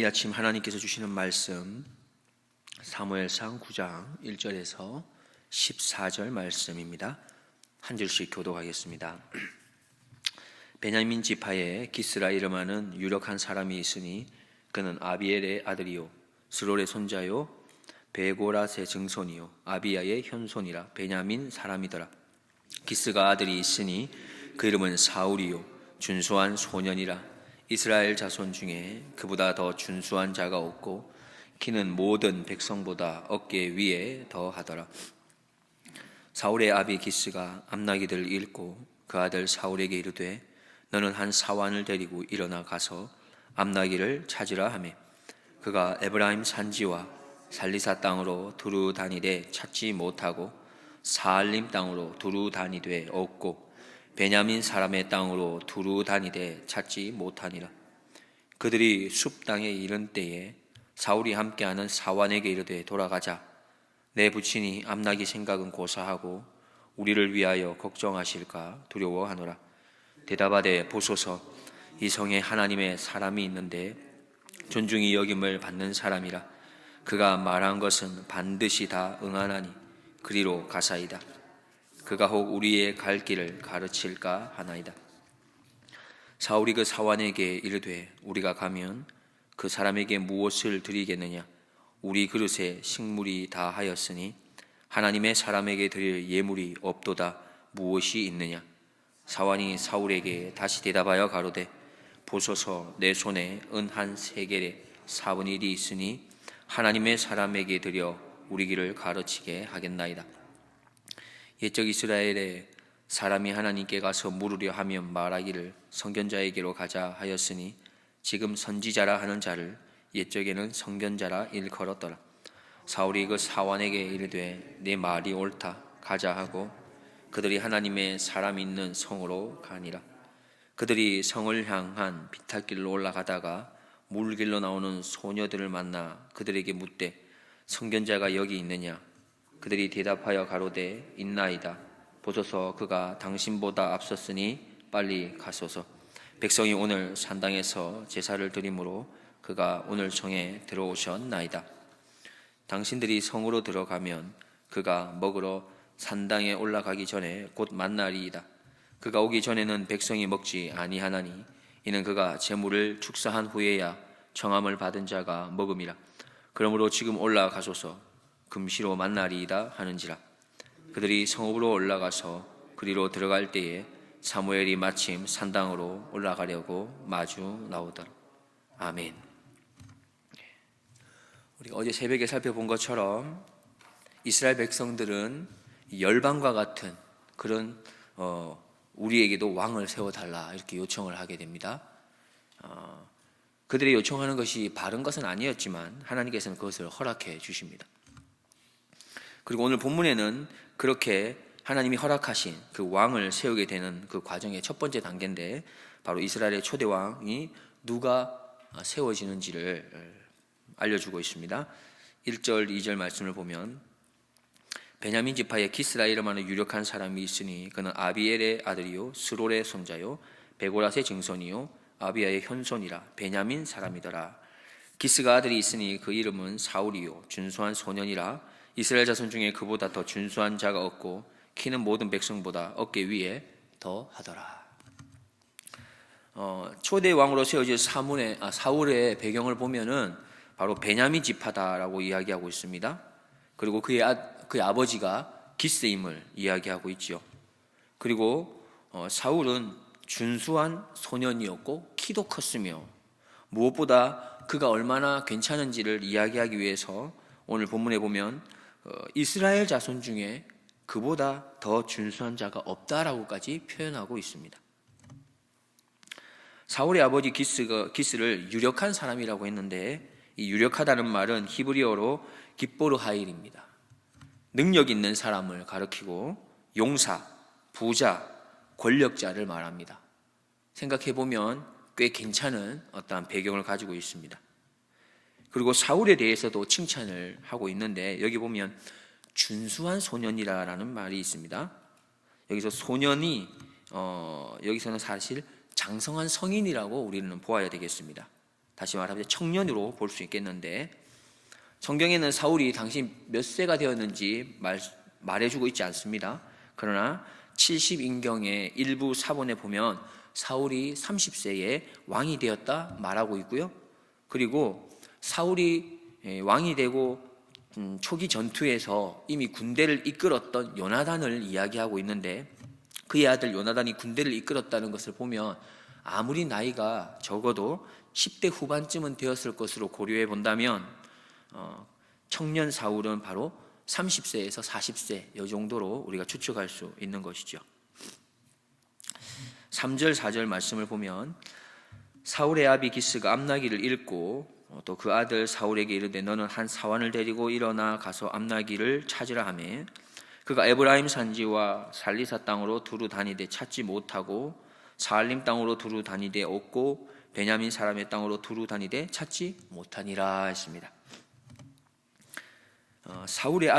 이 아침 하나님께서 주시는 말씀 사무엘상 9장 1절에서 14절 말씀입니다. 한 절씩 교독하겠습니다. 베냐민 지파에 기스라 이름하는 유력한 사람이 있으니 그는 아비엘의 아들이요 스롤의 손자요 베고랏의 증손이요 아비야의 현손이라 베냐민 사람이더라. 기스가 아들이 있으니 그 이름은 사울이요 준수한 소년이라. 이스라엘 자손 중에 그보다 더 준수한 자가 없고 키는 모든 백성보다 어깨 위에 더하더라. 사울의 아비 기스가 암나기들을 잃고 그 아들 사울에게 이르되 너는 한 사환을 데리고 일어나 가서 암나기를 찾으라 하매 그가 에브라임 산지와 살리사 땅으로 두루 다니되 찾지 못하고 사알림 땅으로 두루 다니되 없고 베냐민 사람의 땅으로 두루 다니되 찾지 못하니라. 그들이 숲 땅에 이른 때에 사울이 함께하는 사환에게 이르되 돌아가자. 내 부친이 암나기 생각은 고사하고 우리를 위하여 걱정하실까 두려워하노라. 대답하되 보소서 이 성에 하나님의 사람이 있는데 존중이 여김을 받는 사람이라. 그가 말한 것은 반드시 다 응하나니 그리로 가사이다. 그가 혹 우리의 갈 길을 가르칠까 하나이다. 사울이 그 사환에게 이르되 우리가 가면 그 사람에게 무엇을 드리겠느냐? 우리 그릇에 식물이 다 하였으니 하나님의 사람에게 드릴 예물이 없도다. 무엇이 있느냐? 사환이 사울에게 다시 대답하여 가로되 보소서 내 손에 은 한 세겔의 4분의 1이 있으니 하나님의 사람에게 드려 우리 길을 가르치게 하겠나이다. 옛적 이스라엘에 사람이 하나님께 가서 물으려 하면 말하기를 선견자에게로 가자 하였으니 지금 선지자라 하는 자를 옛적에는 선견자라 일컬었더라. 사울이 그 사환에게 이르되 내 말이 옳다 가자 하고 그들이 하나님의 사람이 있는 성으로 가니라. 그들이 성을 향한 비탈길로 올라가다가 물길로 나오는 소녀들을 만나 그들에게 묻되 선견자가 여기 있느냐? 그들이 대답하여 가로되 있나이다. 보소서 그가 당신보다 앞섰으니 빨리 가소서. 백성이 오늘 산당에서 제사를 드리므로 그가 오늘 성에 들어오셨나이다. 당신들이 성으로 들어가면 그가 먹으러 산당에 올라가기 전에 곧 만나리이다. 그가 오기 전에는 백성이 먹지 아니하나니 이는 그가 제물을 축사한 후에야 청함을 받은 자가 먹음이라. 그러므로 지금 올라가소서. 금시로 만나리이다 하는지라. 그들이 성읍으로 올라가서 그리로 들어갈 때에 사무엘이 마침 산당으로 올라가려고 마주 나오더라. 아멘. 우리가 어제 새벽에 살펴본 것처럼 이스라엘 백성들은 열방과 같은 그런 우리에게도 왕을 세워달라 이렇게 요청을 하게 됩니다. 그들이 요청하는 것이 바른 것은 아니었지만 하나님께서는 그것을 허락해 주십니다. 그리고 오늘 본문에는 그렇게 하나님이 허락하신 그 왕을 세우게 되는 그 과정의 첫 번째 단계인데 바로 이스라엘의 초대 왕이 누가 세워지는지를 알려주고 있습니다. 1절 2절 말씀을 보면 베냐민 지파에 기스라 이름하는 유력한 사람이 있으니 그는 아비엘의 아들이요 스롤의 손자요 베고랏의 증손이요 아비야의 현손이라. 베냐민 사람이더라. 기스가 아들이 있으니 그 이름은 사울이요 준수한 소년이라. 이스라엘 자손 중에 그보다 더 준수한 자가 없고 키는 모든 백성보다 어깨 위에 더하더라. 초대 왕으로 세워진 사울의 배경을 보면은 바로 베냐민 지파다라고 이야기하고 있습니다. 그리고 그의 아버지가 기스임을 이야기하고 있죠. 그리고 사울은 준수한 소년이었고 키도 컸으며 무엇보다 그가 얼마나 괜찮은지를 이야기하기 위해서 오늘 본문에 보면 이스라엘 자손 중에 그보다 더 준수한 자가 없다라고까지 표현하고 있습니다. 사울의 아버지 기스를 유력한 사람이라고 했는데 이 유력하다는 말은 히브리어로 깁보르 하일입니다. 능력 있는 사람을 가리키고 용사, 부자, 권력자를 말합니다. 생각해보면 꽤 괜찮은 어떠한 배경을 가지고 있습니다. 그리고 사울에 대해서도 칭찬을 하고 있는데 여기 보면 준수한 소년이라는 말이 있습니다. 여기서 소년이 여기서는 사실 장성한 성인이라고 우리는 보아야 되겠습니다. 다시 말하면 청년으로 볼 수 있겠는데, 성경에는 사울이 당시 몇 세가 되었는지 말해주고 있지 않습니다. 그러나 70인경의 일부 사본에 보면 사울이 30세에 왕이 되었다 말하고 있고요. 그리고 사울이 왕이 되고 초기 전투에서 이미 군대를 이끌었던 요나단을 이야기하고 있는데, 그의 아들 요나단이 군대를 이끌었다는 것을 보면 아무리 나이가 적어도 10대 후반쯤은 되었을 것으로 고려해 본다면 청년 사울은 바로 30세에서 40세 이 정도로 우리가 추측할 수 있는 것이죠. 3절 4절 말씀을 보면 사울의 아비 기스가 암나기를 읽고 또 그 아들 사울에게 이르되 너는 한 사환을 데리고 일어나 가서 암나기를 찾으라 하매 그가 에브라임 산지와 살리사 땅으로 두루 다니되 찾지 못하고 사알림 땅으로 두루 다니되 없고 베냐민 사람의 땅으로 두루 다니되 찾지 못하니라 했습니다. 사울의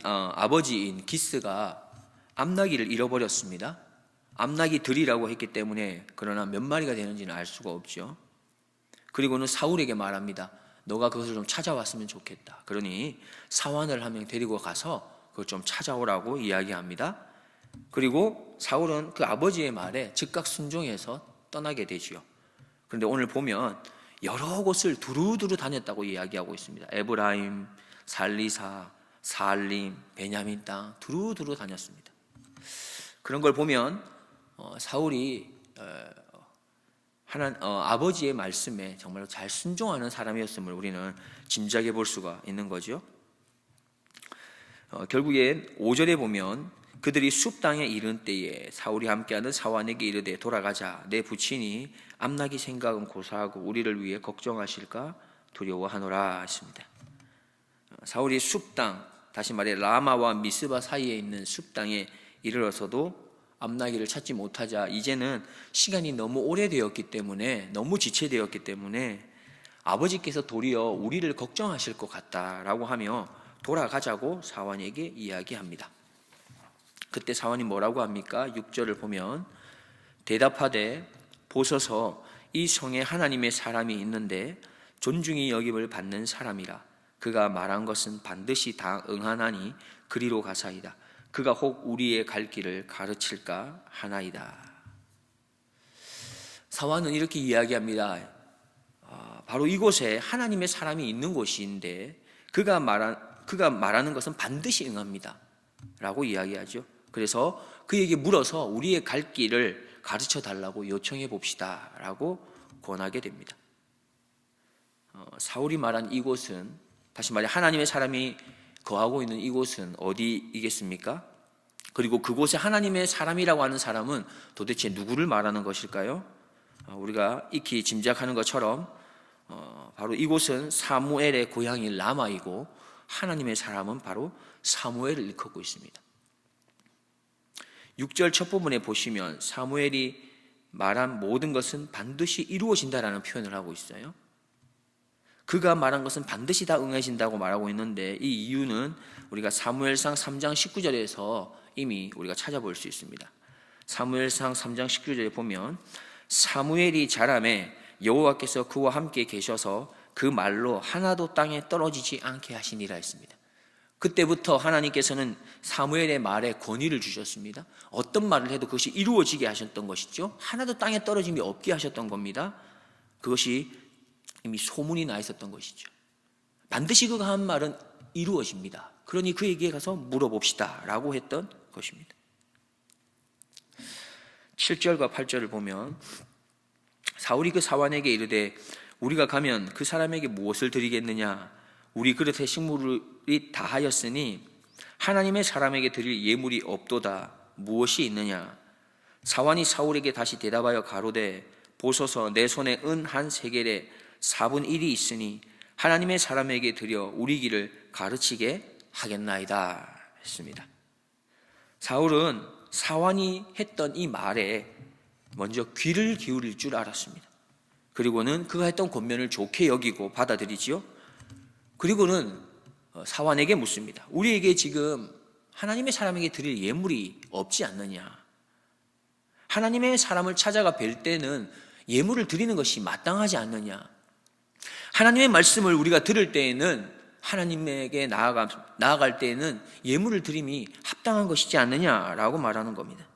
아버지인 기스가 암나기를 잃어버렸습니다. 암나기 들이라고 했기 때문에, 그러나 몇 마리가 되는지는 알 수가 없죠. 그리고는 사울에게 말합니다. 너가 그것을 좀 찾아왔으면 좋겠다. 그러니 사환을 한 명 데리고 가서 그걸 좀 찾아오라고 이야기합니다. 그리고 사울은 그 아버지의 말에 즉각 순종해서 떠나게 되지요. 그런데 오늘 보면 여러 곳을 두루두루 다녔다고 이야기하고 있습니다. 에브라임, 살리사, 사알림, 베냐민 땅 두루두루 다녔습니다. 그런 걸 보면 사울이 아버지의 말씀에 정말로 잘 순종하는 사람이었음을 우리는 짐작해 볼 수가 있는 거죠. 결국엔 5절에 보면 그들이 숲 땅에 이른 때에 사울이 함께하는 사환에게 이르되 돌아가자. 내 부친이 암나기 생각은 고사하고 우리를 위해 걱정하실까 두려워하노라 했습니다. 사울이 숲 땅, 다시 말해 라마와 미스바 사이에 있는 숲 땅에 이르러서도 암나기를 찾지 못하자 이제는 시간이 너무 오래되었기 때문에, 너무 지체되었기 때문에 아버지께서 도리어 우리를 걱정하실 것 같다라고 하며 돌아가자고 사환에게 이야기합니다. 그때 사환이 뭐라고 합니까? 6절을 보면 대답하되 보소서 이 성에 하나님의 사람이 있는데 존중이 여김을 받는 사람이라. 그가 말한 것은 반드시 다 응하나니 그리로 가사이다. 그가 혹 우리의 갈 길을 가르칠까 하나이다. 사환은 이렇게 이야기합니다. 바로 이곳에 하나님의 사람이 있는 곳인데 그가 말하는 것은 반드시 응합니다 라고 이야기하죠. 그래서 그에게 물어서 우리의 갈 길을 가르쳐 달라고 요청해 봅시다 라고 권하게 됩니다. 사울이 말한 이곳은, 다시 말해 하나님의 사람이 거하고 있는 이곳은 어디이겠습니까? 그리고 그곳에 하나님의 사람이라고 하는 사람은 도대체 누구를 말하는 것일까요? 우리가 익히 짐작하는 것처럼 바로 이곳은 사무엘의 고향인 라마이고 하나님의 사람은 바로 사무엘을 일컫고 있습니다. 6절 첫 부분에 보시면 사무엘이 말한 모든 것은 반드시 이루어진다라는 표현을 하고 있어요. 그가 말한 것은 반드시 다 응하신다고 말하고 있는데 이 이유는 우리가 사무엘상 3장 19절에서 이미 우리가 찾아볼 수 있습니다. 사무엘상 3장 19절에 보면 사무엘이 자라매 여호와께서 그와 함께 계셔서 그 말로 하나도 땅에 떨어지지 않게 하시니라 했습니다. 그때부터 하나님께서는 사무엘의 말에 권위를 주셨습니다. 어떤 말을 해도 그것이 이루어지게 하셨던 것이죠. 하나도 땅에 떨어짐이 없게 하셨던 겁니다. 그것이 이미 소문이 나 있었던 것이죠. 반드시 그가 한 말은 이루어집니다. 그러니 그에게 가서 물어봅시다 라고 했던 것입니다. 7절과 8절을 보면 사울이 그 사환에게 이르되 우리가 가면 그 사람에게 무엇을 드리겠느냐? 우리 그릇에 식물이 다하였으니 하나님의 사람에게 드릴 예물이 없도다. 무엇이 있느냐? 사환이 사울에게 다시 대답하여 가로되 보소서 내 손에 은 한 세겔에 4분 1이 있으니 하나님의 사람에게 드려 우리 길을 가르치게 하겠나이다 했습니다. 사울은 사환이 했던 이 말에 먼저 귀를 기울일 줄 알았습니다. 그리고는 그가 했던 권면을 좋게 여기고 받아들이지요. 그리고는 사환에게 묻습니다. 우리에게 지금 하나님의 사람에게 드릴 예물이 없지 않느냐? 하나님의 사람을 찾아가 뵐 때는 예물을 드리는 것이 마땅하지 않느냐? 하나님의 말씀을 우리가 들을 때에는, 하나님에게 나아갈 때에는 예물을 드림이 합당한 것이지 않느냐라고 말하는 겁니다.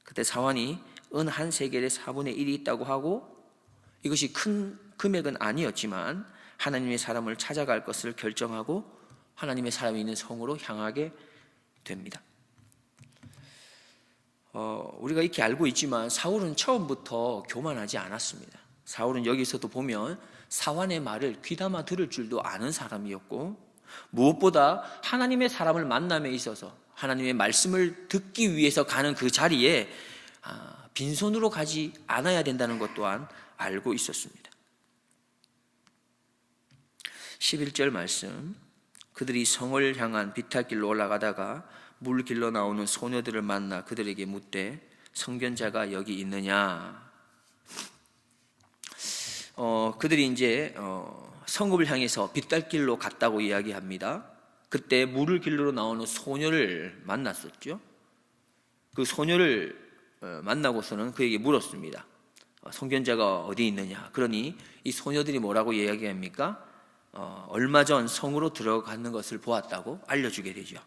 그때 사환이 은 한 세겔의 4분의 1이 있다고 하고, 이것이 큰 금액은 아니었지만 하나님의 사람을 찾아갈 것을 결정하고 하나님의 사람이 있는 성으로 향하게 됩니다. 우리가 이렇게 알고 있지만 사울은 처음부터 교만하지 않았습니다. 사울은 여기서도 보면 사환의 말을 귀담아 들을 줄도 아는 사람이었고, 무엇보다 하나님의 사람을 만남에 있어서 하나님의 말씀을 듣기 위해서 가는 그 자리에 빈손으로 가지 않아야 된다는 것 또한 알고 있었습니다. 11절 말씀, 그들이 성을 향한 비탈길로 올라가다가 물길로 나오는 소녀들을 만나 그들에게 묻되 성견자가 여기 있느냐. 그들이 이제 성읍을 향해서 빗달길로 갔다고 이야기합니다. 그때 물을 길로 나오는 소녀를 만났었죠. 그 소녀를 만나고서는 그에게 물었습니다. 성견자가 어디 있느냐. 그러니 이 소녀들이 뭐라고 이야기합니까? 얼마 전 성으로 들어가는 것을 보았다고 알려주게 되죠.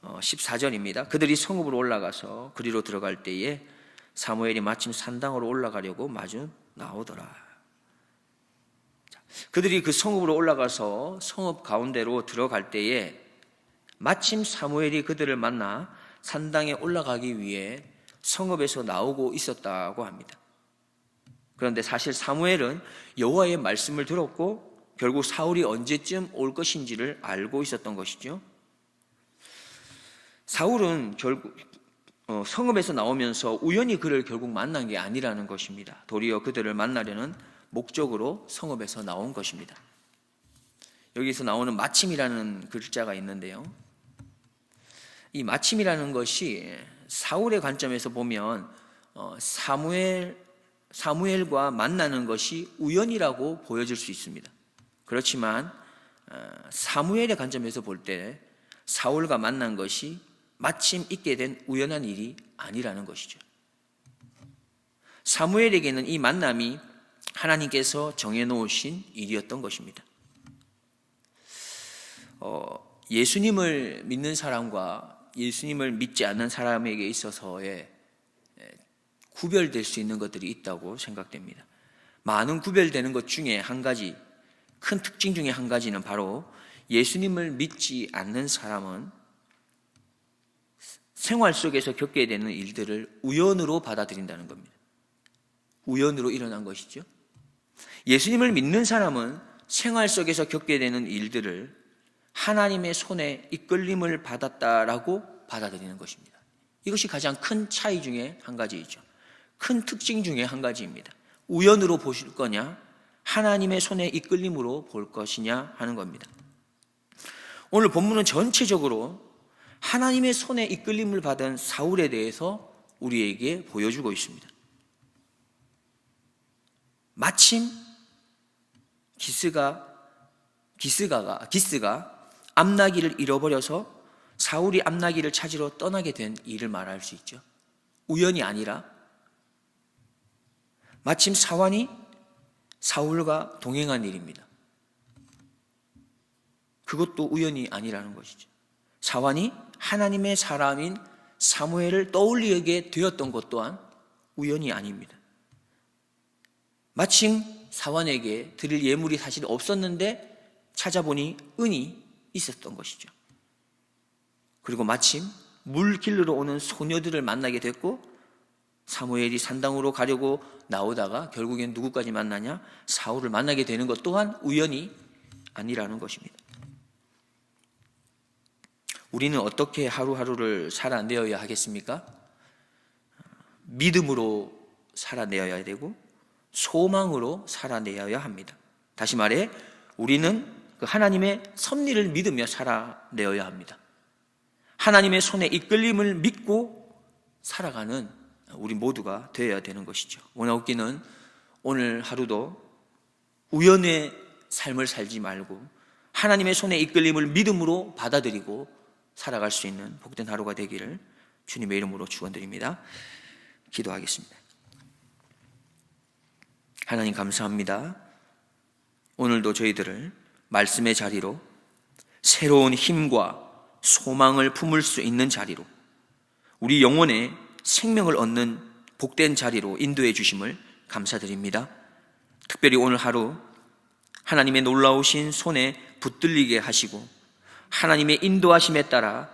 14절입니다. 그들이 성읍으로 올라가서 그리로 들어갈 때에 사무엘이 마침 산당으로 올라가려고 마주 나오더라. 그들이 그 성읍으로 올라가서 성읍 가운데로 들어갈 때에 마침 사무엘이 그들을 만나 산당에 올라가기 위해 성읍에서 나오고 있었다고 합니다. 그런데 사실 사무엘은 여호와의 말씀을 들었고 결국 사울이 언제쯤 올 것인지를 알고 있었던 것이죠. 사울은 결국 성읍에서 나오면서 우연히 그를 결국 만난 게 아니라는 것입니다. 도리어 그들을 만나려는 목적으로 성읍에서 나온 것입니다. 여기서 나오는 마침이라는 글자가 있는데요, 이 마침이라는 것이 사울의 관점에서 보면 사무엘과 만나는 것이 우연이라고 보여질 수 있습니다. 그렇지만 사무엘의 관점에서 볼 때 사울과 만난 것이 마침 있게 된 우연한 일이 아니라는 것이죠. 사무엘에게는 이 만남이 하나님께서 정해놓으신 일이었던 것입니다. 예수님을 믿는 사람과 예수님을 믿지 않는 사람에게 있어서의 구별될 수 있는 것들이 있다고 생각됩니다. 많은 구별되는 것 중에 한 가지, 큰 특징 중에 한 가지는 바로 예수님을 믿지 않는 사람은 생활 속에서 겪게 되는 일들을 우연으로 받아들인다는 겁니다. 우연으로 일어난 것이죠. 예수님을 믿는 사람은 생활 속에서 겪게 되는 일들을 하나님의 손에 이끌림을 받았다라고 받아들이는 것입니다. 이것이 가장 큰 차이 중에 한 가지이죠. 큰 특징 중에 한 가지입니다. 우연으로 보실 거냐, 하나님의 손에 이끌림으로 볼 것이냐 하는 겁니다. 오늘 본문은 전체적으로 하나님의 손에 이끌림을 받은 사울에 대해서 우리에게 보여주고 있습니다. 마침 기스가 암나기를 잃어버려서 사울이 암나기를 찾으러 떠나게 된 일을 말할 수 있죠. 우연이 아니라 마침 사환이 사울과 동행한 일입니다. 그것도 우연이 아니라는 것이죠. 사환이 하나님의 사람인 사무엘을 떠올리게 되었던 것 또한 우연이 아닙니다. 마침 사환에게 드릴 예물이 사실 없었는데 찾아보니 은이 있었던 것이죠. 그리고 마침 물길로 오는 소녀들을 만나게 됐고, 사무엘이 산당으로 가려고 나오다가 결국엔 누구까지 만나냐? 사울을 만나게 되는 것 또한 우연이 아니라는 것입니다. 우리는 어떻게 하루하루를 살아내어야 하겠습니까? 믿음으로 살아내어야 되고 소망으로 살아내어야 합니다. 다시 말해 우리는 그 하나님의 섭리를 믿으며 살아내어야 합니다. 하나님의 손에 이끌림을 믿고 살아가는 우리 모두가 되어야 되는 것이죠. 원하옵기는 오늘 하루도 우연의 삶을 살지 말고 하나님의 손에 이끌림을 믿음으로 받아들이고 살아갈 수 있는 복된 하루가 되기를 주님의 이름으로 축원드립니다. 기도하겠습니다. 하나님 감사합니다. 오늘도 저희들을 말씀의 자리로, 새로운 힘과 소망을 품을 수 있는 자리로, 우리 영혼에 생명을 얻는 복된 자리로 인도해 주심을 감사드립니다. 특별히 오늘 하루 하나님의 놀라우신 손에 붙들리게 하시고 하나님의 인도하심에 따라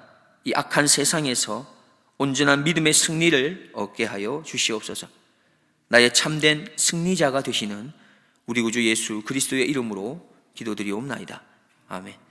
이 악한 세상에서 온전한 믿음의 승리를 얻게 하여 주시옵소서. 나의 참된 승리자가 되시는 우리 구주 예수 그리스도의 이름으로 기도드리옵나이다. 아멘.